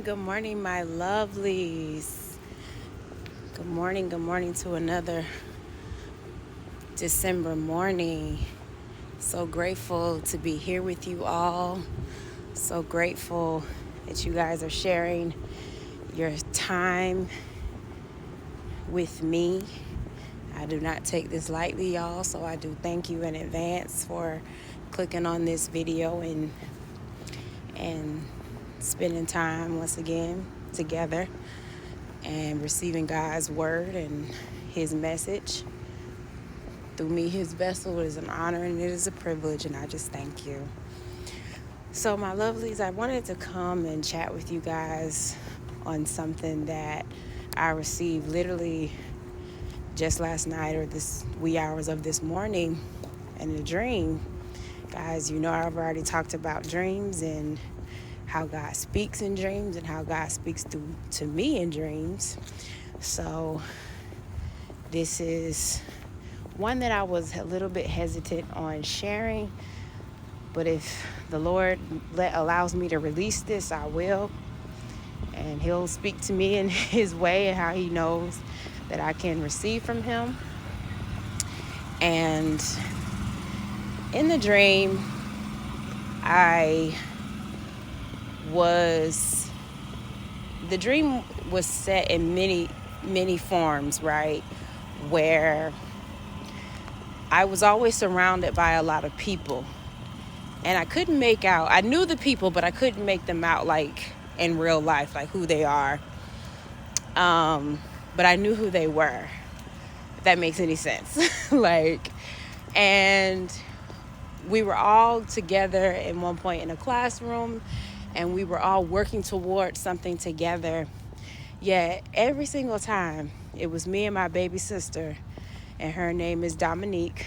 good morning, my lovelies. Good morning to another December morning. So grateful to be here with you all. So grateful that you guys are sharing your time with me. I do not take this lightly, y'all, so I do thank you in advance for clicking on this video and spending time once again together and receiving God's word and his message through me, his vessel. It is an honor and it is a privilege, and I just thank you. So my lovelies, I wanted to come and chat with you guys on something that I received literally just last night or this wee hours of this morning in a dream. Guys, you know I've already talked about dreams and how God speaks in dreams and how God speaks to me in dreams. So this is one that I was a little bit hesitant on sharing, but if the Lord allows me to release this, I will. And he'll speak to me in his way and how he knows that I can receive from him. And in the dream, the dream was set in many forms, right? Where I was always surrounded by a lot of people, and I couldn't make out, I knew the people, but I couldn't make them out like in real life, like who they are. But I knew who they were, if that makes any sense. And we were all together at one point in a classroom, and we were all working towards something together. Yet every single time, it was me and my baby sister, and her name is Dominique,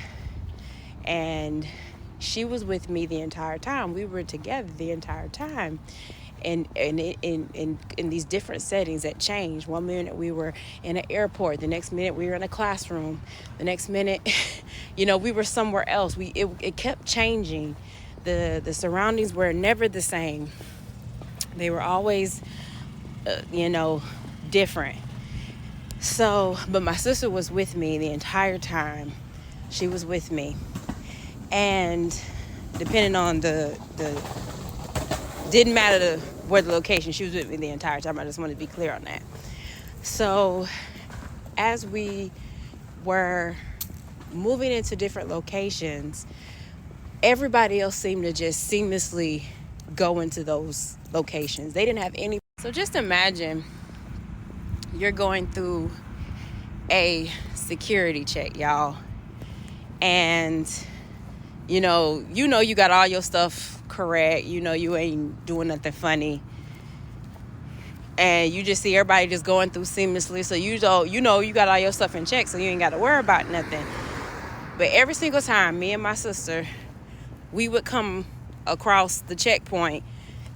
and she was with me the entire time. We were together the entire time. And in these different settings that changed. One minute we were in an airport, the next minute we were in a classroom, the next minute, we were somewhere else. It kept changing. The surroundings were never the same. They were always, different. So, but my sister was with me the entire time. She was with me, and depending on didn't matter where the location, she was with me the entire time. I just wanted to be clear on that. So as we were moving into different locations, everybody else seemed to just seamlessly go into those locations. They didn't have any. So just imagine you're going through a security check, y'all. And you got all your stuff correct. You ain't doing nothing funny. And you just see everybody just going through seamlessly. So you got all your stuff in check, so you ain't got to worry about nothing. But every single time, me and my sister, we would come across the checkpoint,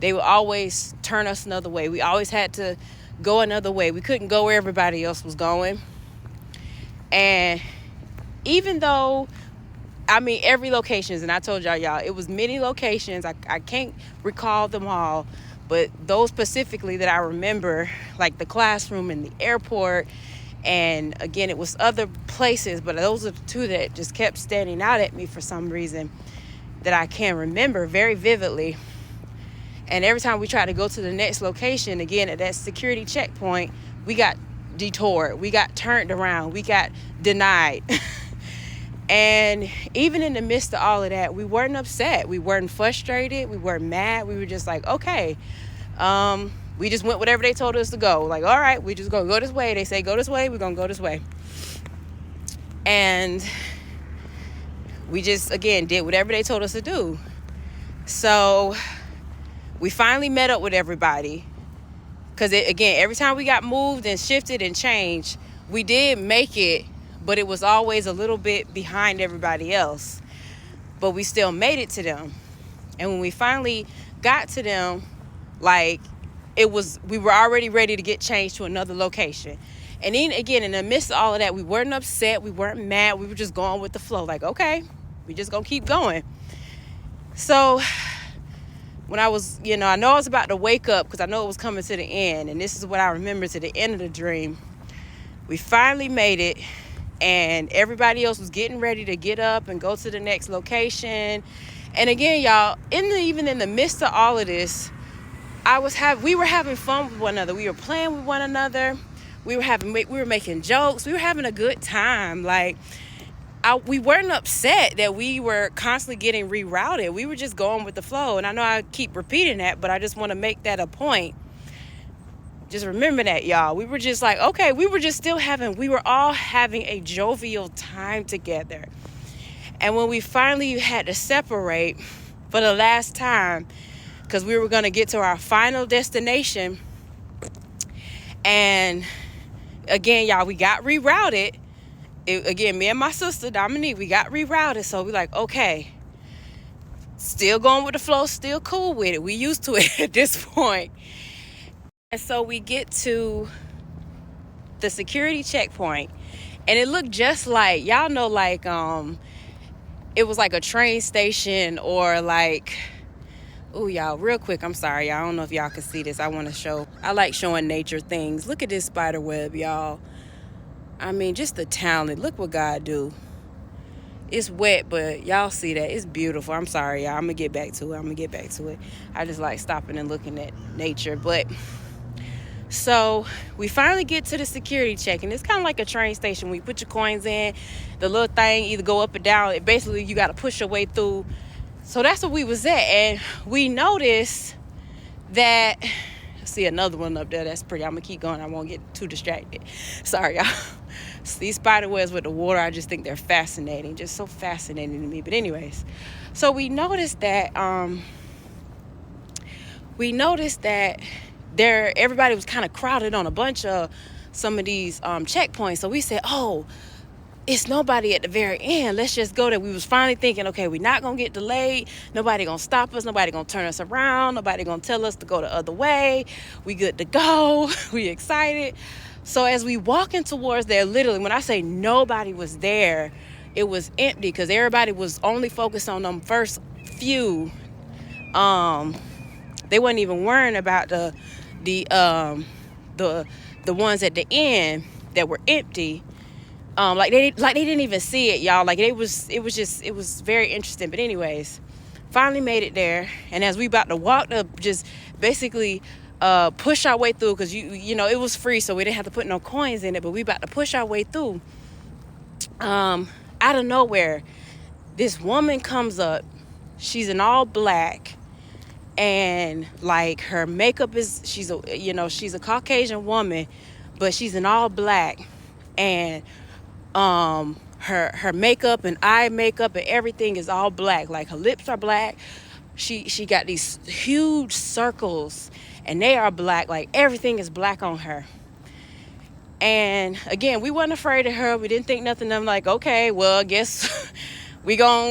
they would always turn us another way. We always had to go another way. We couldn't go where everybody else was going. And even though, every locations, and I told y'all, it was many locations. I can't recall them all, but those specifically that I remember, like the classroom and the airport, and again, it was other places, but those are the two that just kept standing out at me for some reason that I can remember very vividly. And every time we tried to go to the next location, again, at that security checkpoint, we got detoured, we got turned around, we got denied. And even in the midst of all of that, we weren't upset. We weren't frustrated. We weren't mad. We were just like, okay. We just went whatever they told us to go. Like, all right, we just gonna go this way. They say go this way, we're gonna go this way. And we just, again, did whatever they told us to do. So we finally met up with everybody. Because, again, every time we got moved and shifted and changed, we did make it, but it was always a little bit behind everybody else. But we still made it to them. And when we finally got to them, we were already ready to get changed to another location. And then, again, in the midst of all of that, we weren't upset. We weren't mad. We were just going with the flow. Like, okay, we just gonna keep going. So when I was, I know I was about to wake up because I know it was coming to the end. And this is what I remember to the end of the dream. We finally made it, and everybody else was getting ready to get up and go to the next location. And again, y'all, even in the midst of all of this, we were having fun with one another. We were playing with one another. We were making jokes. We were having a good time. Like, we weren't upset that we were constantly getting rerouted. We were just going with the flow. And I know I keep repeating that, but I just want to make that a point. Just remember that, y'all. We were just like, okay, we were all having a jovial time together. And when we finally had to separate for the last time, because we were going to get to our final destination, and again, y'all, we got rerouted. Again, me and my sister, Dominique, we got rerouted. So we like, okay, still going with the flow, still cool with it. We used to it at this point. And so we get to the security checkpoint, and it looked just like, y'all know, like, it was like a train station, or like, oh, y'all, real quick, I'm sorry, y'all, I don't know if y'all can see this. I like showing nature things. Look at this spider web, y'all. I mean, just the talent. Look what God do. It's wet, but y'all see that. It's beautiful. I'm sorry, y'all. I'm going to get back to it. I just like stopping and looking at nature. But so we finally get to the security check, and it's kind of like a train station. When you put your coins in, the little thing either go up or down. Basically, you got to push your way through. So that's where we was at. And we noticed that, see another one up there. That's pretty. I'm going to keep going. I won't get too distracted. Sorry, y'all. These spider webs with the water, I just think they're fascinating. Just so fascinating to me. But anyways, so we noticed that everybody was kind of crowded on a bunch of some of these checkpoints. So we said, oh, it's nobody at the very end. Let's just go there. We was finally thinking, okay, we're not going to get delayed. Nobody going to stop us. Nobody going to turn us around. Nobody going to tell us to go the other way. We good to go. We excited. So as we walking towards there, literally, when I say nobody was there, it was empty because everybody was only focused on them first few. They wasn't even worrying about the ones at the end that were empty. Like they didn't even see it, y'all. Like it was very interesting. But anyways, finally made it there, and as we about to walk up, just basically push our way through, because you know it was free, so we didn't have to put no coins in it. But we about to push our way through. Out of nowhere, this woman comes up. She's in all black, and like her makeup is, she's a Caucasian woman, but she's in all black, and her makeup and eye makeup and everything is all black. Like her lips are black. She got these huge circles, and they are black. Like everything is black on her. And again, we wasn't afraid of her. We didn't think nothing. I'm like, okay, well, I guess we got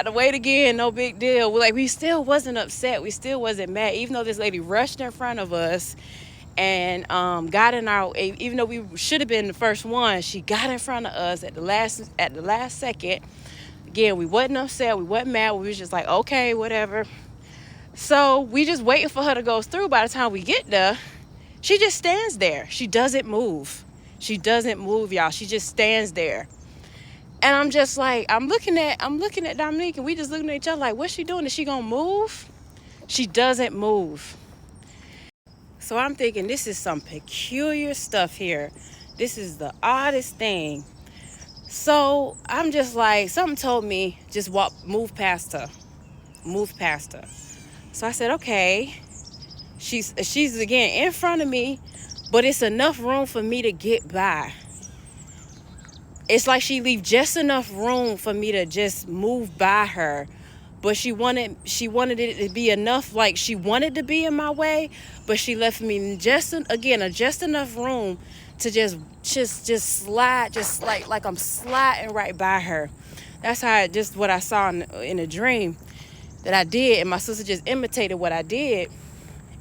to wait again. No big deal. We still wasn't upset. We still wasn't mad, even though this lady rushed in front of us and got in our, even though we should have been the first one, she got in front of us at the last second. Again, we wasn't upset. We wasn't mad. We was just like, okay, whatever. So we just waiting for her to go through. By the time we get there, she just stands there. She doesn't move. Y'all. She just stands there. And I'm just like, I'm looking at Dominique, and we just looking at each other like, what's she doing? Is she gonna move? She doesn't move. So I'm thinking, this is some peculiar stuff here. This is the oddest thing. So I'm just like, something told me, just move past her. So I said, okay. She's again in front of me, but it's enough room for me to get by. It's like she leave just enough room for me to just move by her. But she wanted it to be enough, like she wanted to be in my way, but she left me just enough room to just slide, just like I'm sliding right by her. That's just what I saw in a dream that I did, and my sister just imitated what I did.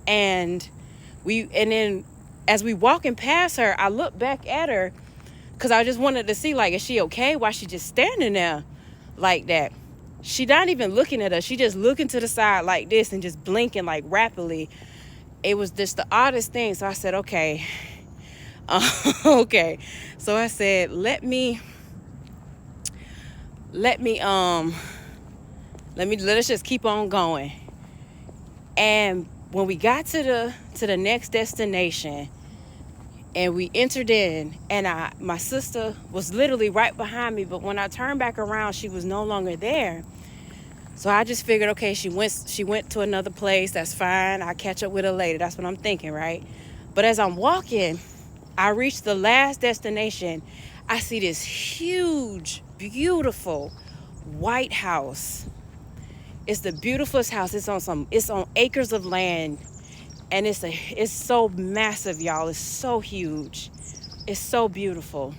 And then as we walking past her, I looked back at her because I just wanted to see, like, is she okay? Why she just standing there like that? she not even looking at us. She just looking to the side like this and just blinking like rapidly. It was just the oddest thing. So I said, okay. Okay. So I said, let us just keep on going. And when we got to the next destination and we entered in, and my sister was literally right behind me, but when I turned back around, she was no longer there. So I just figured, okay, she went to another place. That's fine. I'll catch up with her later. That's what I'm thinking, right? But as I'm walking, I reached the last destination. I see this huge, beautiful white house. It's the beautifulest house. It's on acres of land, and it's so massive, y'all. It's so huge. It's so beautiful.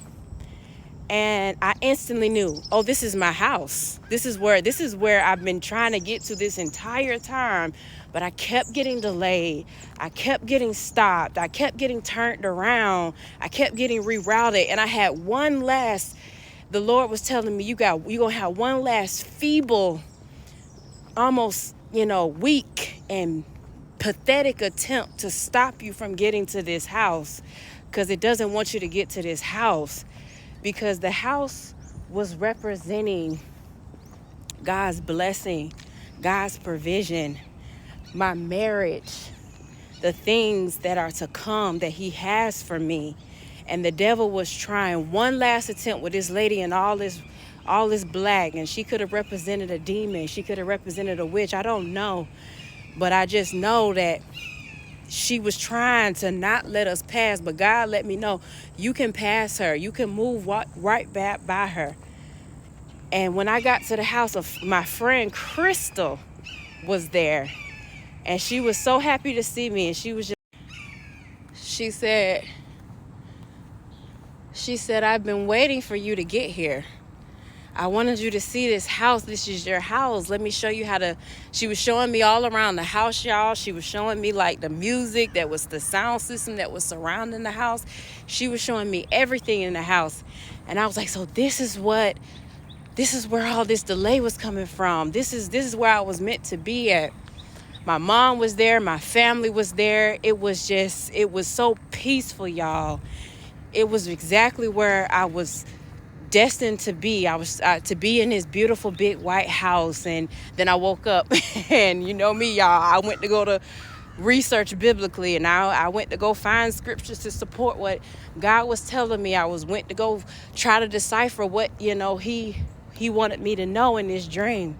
And I instantly knew, oh, this is my house. This is where I've been trying to get to this entire time. But I kept getting delayed. I kept getting stopped. I kept getting turned around. I kept getting rerouted. And I had the Lord was telling me, you're going to have one last feeble, almost, weak and pathetic attempt to stop you from getting to this house, because it doesn't want you to get to this house. Because the house was representing God's blessing, God's provision, my marriage, the things that are to come that he has for me. And the devil was trying one last attempt with this lady and all this black. And she could have represented a demon. She could have represented a witch. I don't know. But I just know that she was trying to not let us pass, but God let me know, you can pass her. You can move right back by her. And when I got to the house, of my friend Crystal was there, and she was so happy to see me. And she said, I've been waiting for you to get here. I wanted you to see this house. This is your house. Let me show you she was showing me all around the house, y'all. She was showing me like the music that was the sound system that was surrounding the house. She was showing me everything in the house. And I was like, so this is where all this delay was coming from. This is where I was meant to be at. My mom was there. My family was there. It was so peaceful, y'all. It was exactly where I was destined to be. I was to be in this beautiful big white house. And then I woke up and you know me, y'all, I went to go to research biblically, and I went to go find scriptures to support what God was telling me. Went to go try to decipher what he wanted me to know in this dream.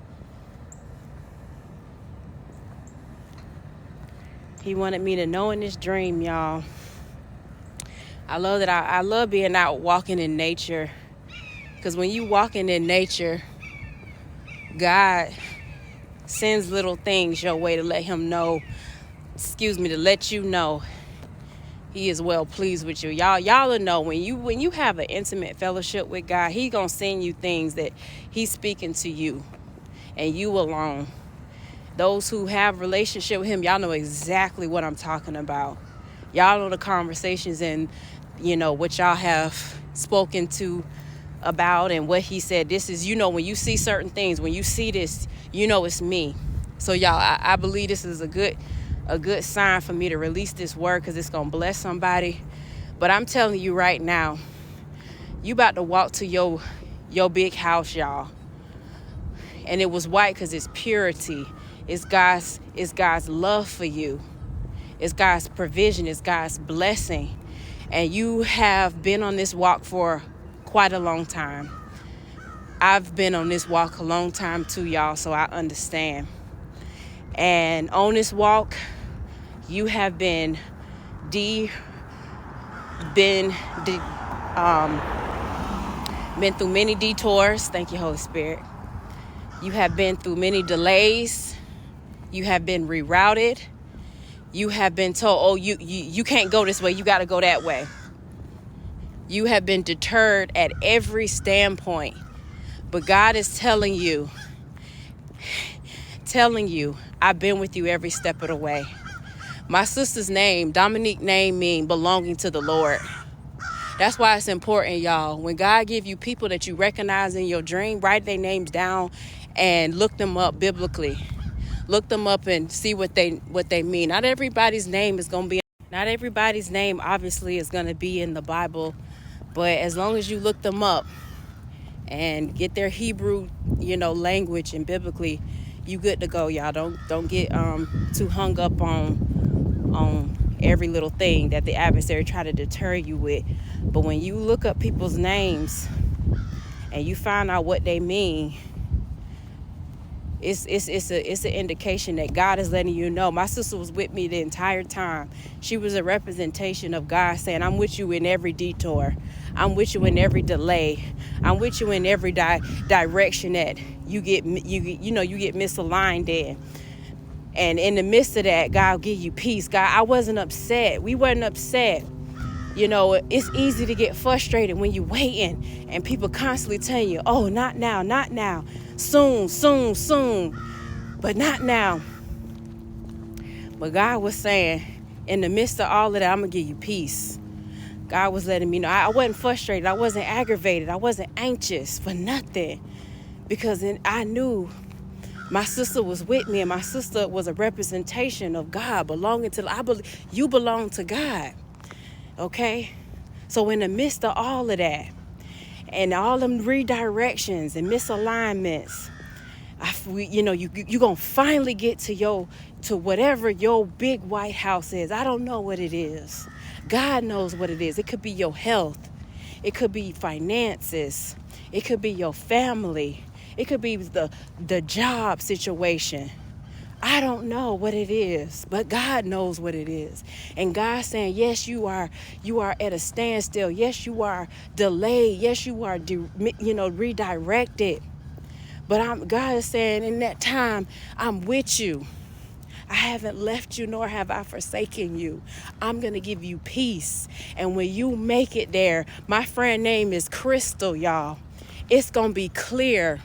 He wanted me to know in this dream, y'all. I love being out walking in nature. Because when you walking in nature, God sends little things your way to let him know, to let you know he is well pleased with you. Y'all will know when you have an intimate fellowship with God, he gonna send you things that he's speaking to you and you alone. Those who have relationship with him, y'all know exactly what I'm talking about. Y'all know the conversations and what y'all have spoken to about and what he said. This is, when you see certain things, when you see this, it's me. So y'all, I believe this is a good sign for me to release this word, because it's gonna bless somebody. But I'm telling you right now, you about to walk to your big house, y'all. And it was white because it's purity. It's God's love for you. It's God's provision. It's God's blessing. And you have been on this walk for quite a long time. I've been on this walk a long time too, y'all, so I understand. And on this walk, you have been through many detours. Thank you, Holy Spirit. You have been through many delays. You have been rerouted. You have been told, oh, you can't go this way. You got to go that way. You have been deterred at every standpoint. But God is telling you, I've been with you every step of the way. My sister's name, Dominique name, mean belonging to the Lord. That's why it's important, y'all. When God give you people that you recognize in your dream, write their names down and look them up biblically. Look them up and see what they mean. Not everybody's name obviously is going to be in the Bible, but as long as you look them up and get their Hebrew, language and biblically, you good to go, y'all. Don't get too hung up on every little thing that the adversary try to deter you with. But when you look up people's names and you find out what they mean, it's an indication that God is letting you know. My sister was with me the entire time. She was a representation of God saying, I'm with you in every detour. I'm with you in every delay. I'm with you in every direction that you get misaligned in. And in the midst of that, God will give you peace. God, I wasn't upset. We weren't upset. It's easy to get frustrated when you're waiting and people constantly telling you, oh, not now, not now. Soon, soon, soon. But not now. But God was saying, in the midst of all of that, I'm going to give you peace. God was letting me know. I wasn't frustrated. I wasn't aggravated. I wasn't anxious for nothing. Because I knew my sister was with me, and my sister was a representation of God, belonging to, I believe you belong to God. Okay? So in the midst of all of that, and all them redirections and misalignments, you're going to finally get to whatever your big white house is. I don't know what it is. God knows what it is. It could be your health. It could be finances. It could be your family. It could be the job situation. I don't know what it is, but God knows what it is. And God's saying, yes, you are at a standstill. Yes, you are delayed. Yes, you are redirected. But God is saying, in that time, I'm with you. I haven't left you, nor have I forsaken you. I'm going to give you peace. And when you make it there, my friend name is Crystal, y'all. It's going to be clear.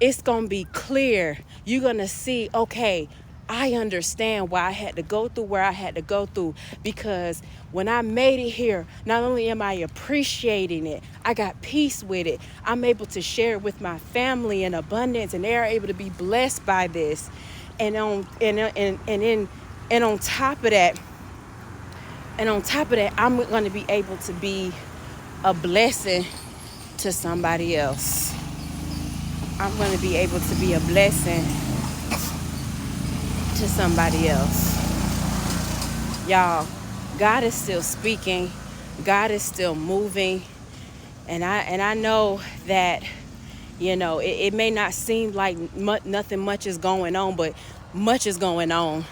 It's going to be clear. You're going to see, okay, I understand why I had to go through where I had to go through, because when I made it here, not only am I appreciating it, I got peace with it. I'm able to share it with my family in abundance, and they're able to be blessed by this. And on top of that, I'm going to be able to be a blessing to somebody else. I'm going to be able to be a blessing to somebody else. Y'all, God is still speaking. God is still moving. And I know that, it may not seem like nothing much is going on, but much is going on.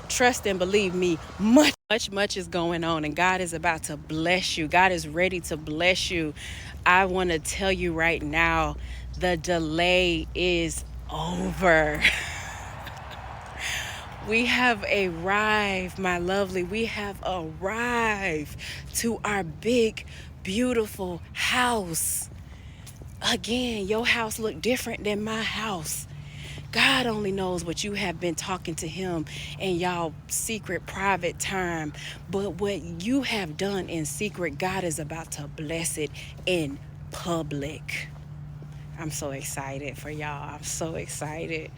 Trust and believe me, much is going on, and God is about to bless you. God is ready to bless you. I want to tell you right now, the delay is over. We have arrived, my lovely. We have arrived to our big, beautiful house. Again, your house look different than my house. God only knows what you have been talking to him in y'all secret, private time. But what you have done in secret, God is about to bless it in public. I'm so excited for y'all. I'm so excited.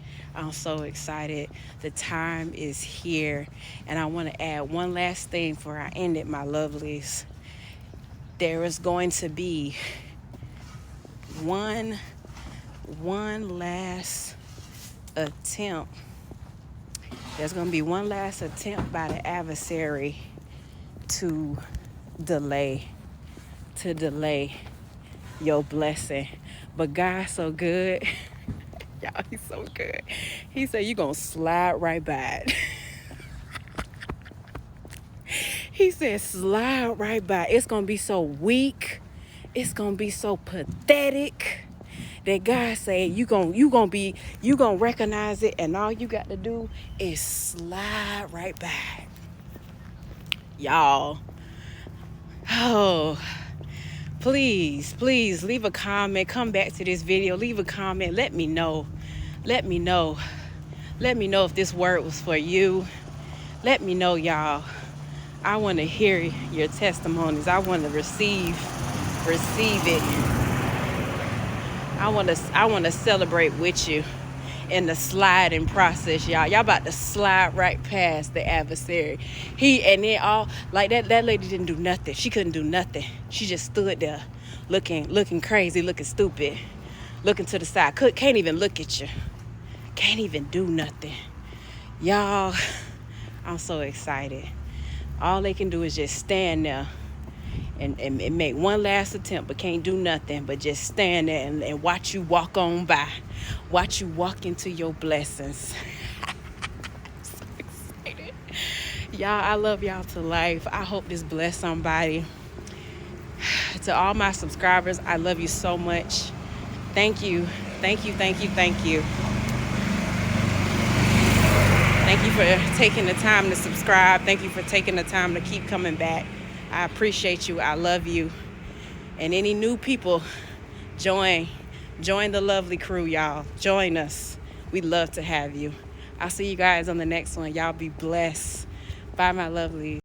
The time is here. And I want to add one last thing before I end it, my lovelies. There is going to be one last attempt. There's going to be one last attempt by the adversary to delay your blessing. But God's so good. Y'all, he's so good. He said you're going to slide right by it. He said slide right by it. It's going to be so weak. It's going to be so pathetic that God said you gonna recognize it, and all you got to do is slide right back. Y'all. Oh, please leave a comment. Come back to this video. Leave a comment. Let me know if this word was for you. Let me know, y'all. I want to hear your testimonies. I want to receive it. I wanna celebrate with you in the sliding process, y'all. Y'all about to slide right past the adversary. And then all like that lady didn't do nothing. She couldn't do nothing. She just stood there looking crazy, looking stupid, looking to the side. Can't even look at you. Can't even do nothing. Y'all, I'm so excited. All they can do is just stand there and make one last attempt, but can't do nothing but just stand there and watch you walk on by. Watch you walk into your blessings. So excited. Y'all, I love y'all to life. I hope this bless somebody. To all my subscribers, I love you so much. Thank you. Thank you, thank you, thank you. Thank you for taking the time to subscribe. Thank you for taking the time to keep coming back. I appreciate you. I love you. And any new people, join the lovely crew, y'all. Join us. We'd love to have you. I'll see you guys on the next one. Y'all be blessed. Bye, my lovelies.